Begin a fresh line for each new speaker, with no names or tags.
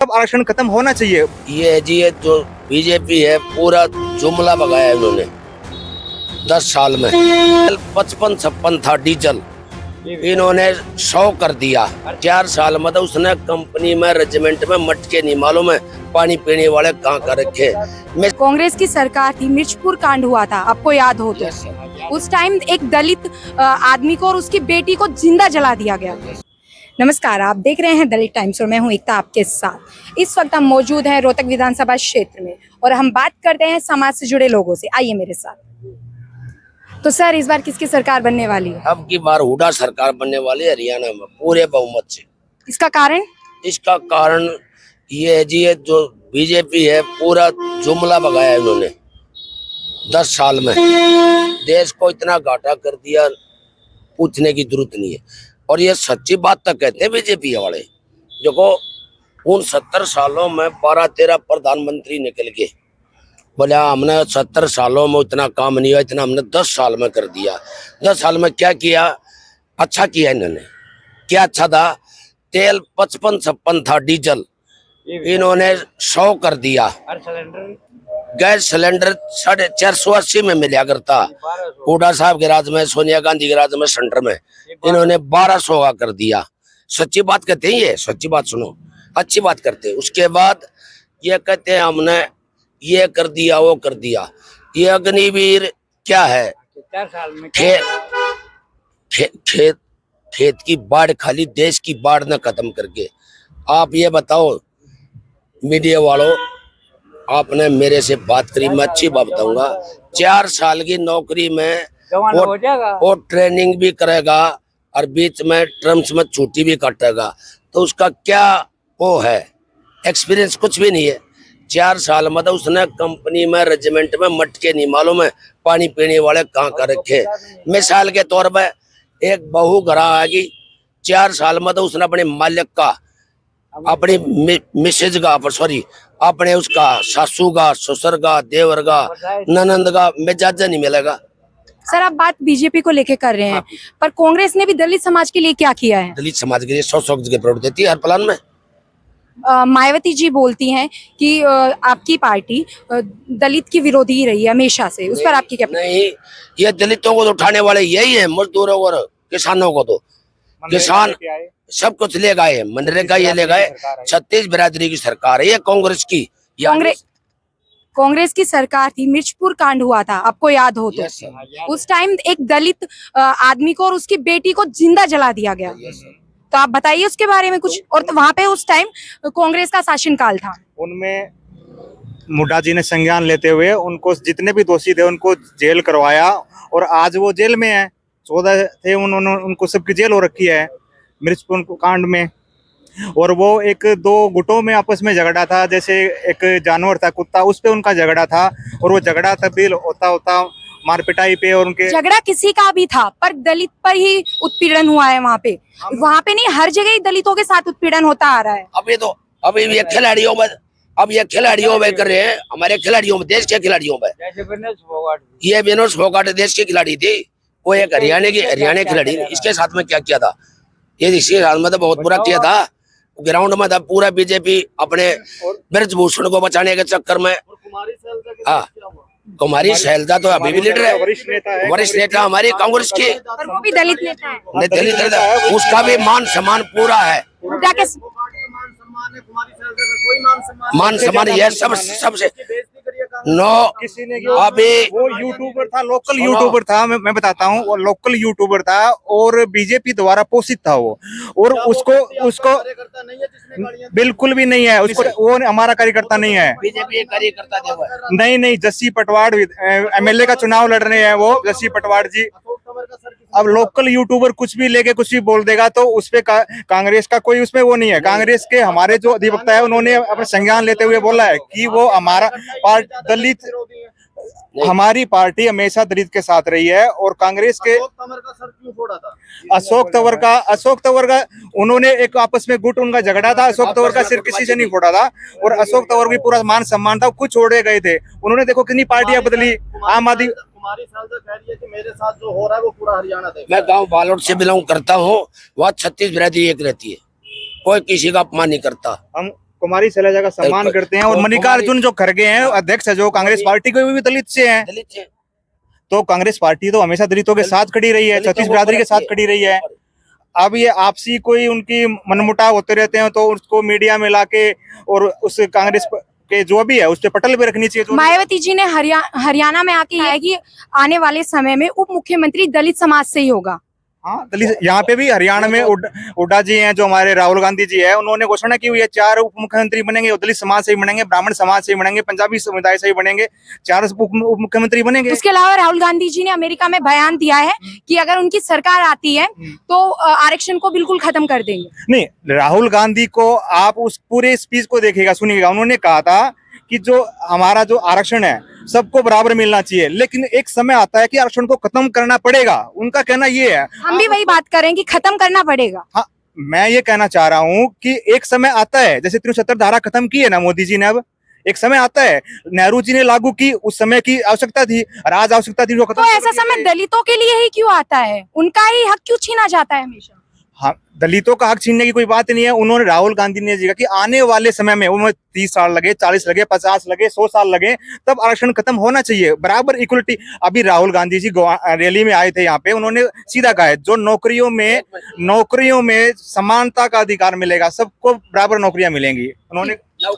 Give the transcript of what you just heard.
अब आरक्षण खत्म होना चाहिए।
ये जो बीजेपी है पूरा जुमला भगाया इन्होंने 10 साल में। 55-56 था डीजल, इन्होंने 100 कर दिया 4 साल में। तो उसने कंपनी में रेजिमेंट में मटके नहीं मालूम है पानी पीने वाले कहाँ का रखे।
कांग्रेस की सरकार थी, मिर्चपुर कांड हुआ था, आपको याद हो तो उस टाइम एक दलित आदमी को और उसकी बेटी को जिंदा जला दिया गया। नमस्कार, आप देख रहे हैं दलित टाइम्स और मैं हूं एकता आपके साथ। इस वक्त हम मौजूद हैं रोहतक विधानसभा क्षेत्र में और हम बात करते हैं समाज से जुड़े लोगों से। आइए मेरे साथ। तो सर, इस बार किसकी सरकार बनने वाली है?
अब की बार हुड्डा सरकार बनने वाली है हरियाणा में पूरे बहुमत से।
इसका कारण?
इसका कारण ये है जी, ये जो बीजेपी है पूरा जुमला भगाया इन्होंने 10 साल में। देश को इतना घाटा कर दिया, पूछने की जरूरत नहीं है। और ये सच्ची बात तक कहते हैं बीजेपी वाले। देखो, उन 70 सालों में 12-13 प्रधानमंत्री निकल गए। बोले हमने 70 सालों में इतना काम नहीं हुआ, इतना हमने 10 साल में कर दिया। 10 साल में क्या किया? अच्छा किया इन्होंने। क्या अच्छा था? तेल 55-56 था डीजल, इन्होंने 100 कर दिया। गैस सिलेंडर 480 में मिला करता। हुड्डा साहब के राज में, सोनिया गांधी के राज में, सेंटर में इन्होंने 1200 का कर दिया। सच्ची बात कहते हैं, ये सच्ची बात सुनो, अच्छी बात करते हैं। उसके बाद ये कहते हैं हमने ये कर दिया, वो कर दिया। ये अग्निवीर क्या है? खेत की बाढ़, खाली देश की बाढ़ न खत्म करके। आप ये बताओ मीडिया वालों, आपने मेरे से बात करी, मैं अच्छी बात बताऊंगा। 4 साल की नौकरी में वो ट्रेनिंग भी करेगा और बीच में टर्म्स में छुट्टी भी काटेगा, तो उसका क्या वो है? एक्सपीरियंस कुछ भी नहीं है। 4 साल में तो उसने कंपनी में रेजिमेंट में मटके नहीं मालूम है पानी पीने वाले कहाँ का रखे। मिसाल के तौर पर एक बहू घर आएगी, 4 साल में तो उसने अपने मालिक का, अपनी मिसेज का, सॉरी अपने उसका सासू का, ससुर का, देवर का, ननंद का मिजाज नहीं मिलेगा।
सर, आप बात बीजेपी को लेके कर रहे हैं, पर कांग्रेस ने भी दलित समाज के लिए क्या किया है?
दलित समाज के लिए 100 जगह प्रोट देती है हर प्लान में।
मायावती जी बोलती हैं कि आपकी पार्टी दलित की विरोधी रही है हमेशा से, उस पर आपकी क्या?
नहीं, ये दलितों को तो उठाने वाले यही है, मजदूरों और किसानों को। तो किसान सब कुछ ले गए, मनरेगा ये ले गए। 36 बिरादरी की सरकार है ये कांग्रेस की।
कांग्रेस की सरकार थी, मिर्चपुर कांड हुआ था, आपको याद हो तो उस टाइम एक दलित आदमी को और उसकी बेटी को जिंदा जला दिया गया। तो आप बताइए उसके बारे में कुछ। और तो वहाँ पे उस टाइम कांग्रेस का शासनकाल था।
उनमें हुड्डा जी ने संज्ञान लेते हुए उनको, जितने भी दोषी थे उनको जेल करवाया और आज वो जेल में है। 14 थे, उन्होंने उनको सबकी जेल हो रखी है मिर्चपुर कांड में। और वो 1-2 गुटों में आपस में झगड़ा था, जैसे एक जानवर था कुत्ता, उस पे उनका झगड़ा था। और वो झगड़ा तब्दील होता मारपिटाई पे, और उनके
झगड़ा किसी का भी था, पर दलित पर ही उत्पीड़न हुआ है वहाँ पे नहीं, हर जगह ही दलितों के साथ उत्पीड़न होता आ रहा है।
अभी ये खिलाड़ियों में, अब ये खिलाड़ियों में कर रहे हैं, हमारे खिलाड़ियों में, देश के खिलाड़ियों में। ये विनोद फोगाट देश की खिलाड़ी थी, वो एक हरियाणा खिलाड़ी। इसके साथ में क्या किया था? ये इसके साथ में तो बहुत बुरा किया था। ग्राउंड में था पूरा बीजेपी अपने ब्रजभूषण को बचाने के चक्कर में। हाँ, कुमारी शैलजा तो अभी भी लीडर है, वरिष्ठ नेता हमारी कांग्रेस की।
पर वो भी दलित नेता है।
दलित नेता, उसका भी मान सम्मान पूरा है। मान सम्मान ये सबसे नो। अभी
वो यूट्यूबर था, लोकल यूट्यूबर था, मैं बताता हूँ, वो लोकल यूट्यूबर था और बीजेपी द्वारा पोषित था वो। और उसको बिल्कुल भी नहीं है, उसको वो हमारा कार्यकर्ता नहीं है।
बीजेपी कार्यकर्ता
नहीं, जस्सी पटवाड़ एमएलए का चुनाव लड़ रहे हैं वो, जस्सी पटवाड़ जी। अब लोकल यूट्यूबर कुछ भी लेके कुछ भी बोल देगा तो उसपे कांग्रेस का कोई उसमें वो नहीं है। कांग्रेस के हमारे जो अधिवक्ता है उन्होंने अपने संज्ञान लेते हुए बोला है कि वो हमारा दलित, हमारी पार्टी हमेशा दलित के साथ रही है। और कांग्रेस के अशोक तंवर का उन्होंने एक आपस में गुट, उनका झगड़ा था, अशोक तंवर का सिर किसी से नहीं फोड़ा था। और अशोक तंवर की पूरा मान सम्मान था, खुद छोड़े गए थे उन्होंने। देखो कितनी पार्टियां बदली। आम आदमी
कि मेरे साथ जो हो रहा है वो पूरा हरियाणा देख।
मैं गांव बालोट से बिलोंग करता हूँ, वहाँ 36 बिरादरी एक रहती है, कोई किसी का अपमान नहीं करता।
हम कुमारी शैलजा का सम्मान
बिल्कुल।
करते हैं और
और
मल्लिकार्जुन जो खड़गे हैं अध्यक्ष है जो कांग्रेस पार्टी के भी दलित से हैं,
दलित से
तो कांग्रेस पार्टी तो हमेशा दलितों के साथ खड़ी रही है,
दलितों
छत्तीस
को
बिरादरी के साथ
रखिए।
खड़ी रही है। अब ये आपसी कोई उनकी मनमुटाव होते रहते हैं तो उसको मीडिया में लाके और उस कांग्रेस के जो भी है उस पे पटल पे रखनी चाहिए।
मायावती जी ने हरियाणा में आके कहा है कि आने वाले समय में उप मुख्यमंत्री दलित समाज से ही होगा।
हाँ, दलित यहाँ पे भी हरियाणा में हुड्डा जी हैं जो हमारे राहुल गांधी जी है, उन्होंने घोषणा की हुई है 4 उप मुख्यमंत्री बनेंगे, दलित समाज से ही बनेंगे, ब्राह्मण समाज से ही बनेंगे, पंजाबी समुदाय से ही बनेंगे, 4 उप मुख्यमंत्री बनेंगे।
उसके अलावा राहुल गांधी जी ने अमेरिका में बयान दिया है कि अगर उनकी सरकार आती है तो आरक्षण को बिल्कुल खत्म कर देंगे।
नहीं, राहुल गांधी को आप उस पूरे स्पीच को देखिएगा, सुनिएगा, उन्होंने कहा था कि जो हमारा जो आरक्षण है सबको बराबर मिलना चाहिए, लेकिन एक समय आता है कि आरक्षण को खत्म करना पड़ेगा। उनका कहना ये है।
हम भी वही बात करें कि खत्म करना पड़ेगा।
हाँ, मैं ये कहना चाह रहा हूँ कि एक समय आता है, जैसे 73 धारा खत्म की है ना मोदी जी ने, अब एक समय आता है, नेहरू जी ने लागू की, उस समय की आवश्यकता थी और आज आवश्यकता थी जो खत्म।
तो ऐसा समय दलितों के लिए ही क्यों आता है? उनका ही हक क्यों छीना जाता है हमेशा?
हाँ, दलितों का हक छीनने की कोई बात नहीं है। उन्होंने राहुल गांधी ने कहा कि आने वाले समय में उन्हें 30 साल लगे, 40 लगे, 50 लगे, 100 साल लगे, तब आरक्षण खत्म होना चाहिए, बराबर इक्वलिटी। अभी राहुल गांधी जी रैली में आए थे यहाँ पे, उन्होंने सीधा कहा है जो नौकरियों में समानता का अधिकार मिलेगा, सबको बराबर नौकरियां मिलेंगी। उन्होंने
now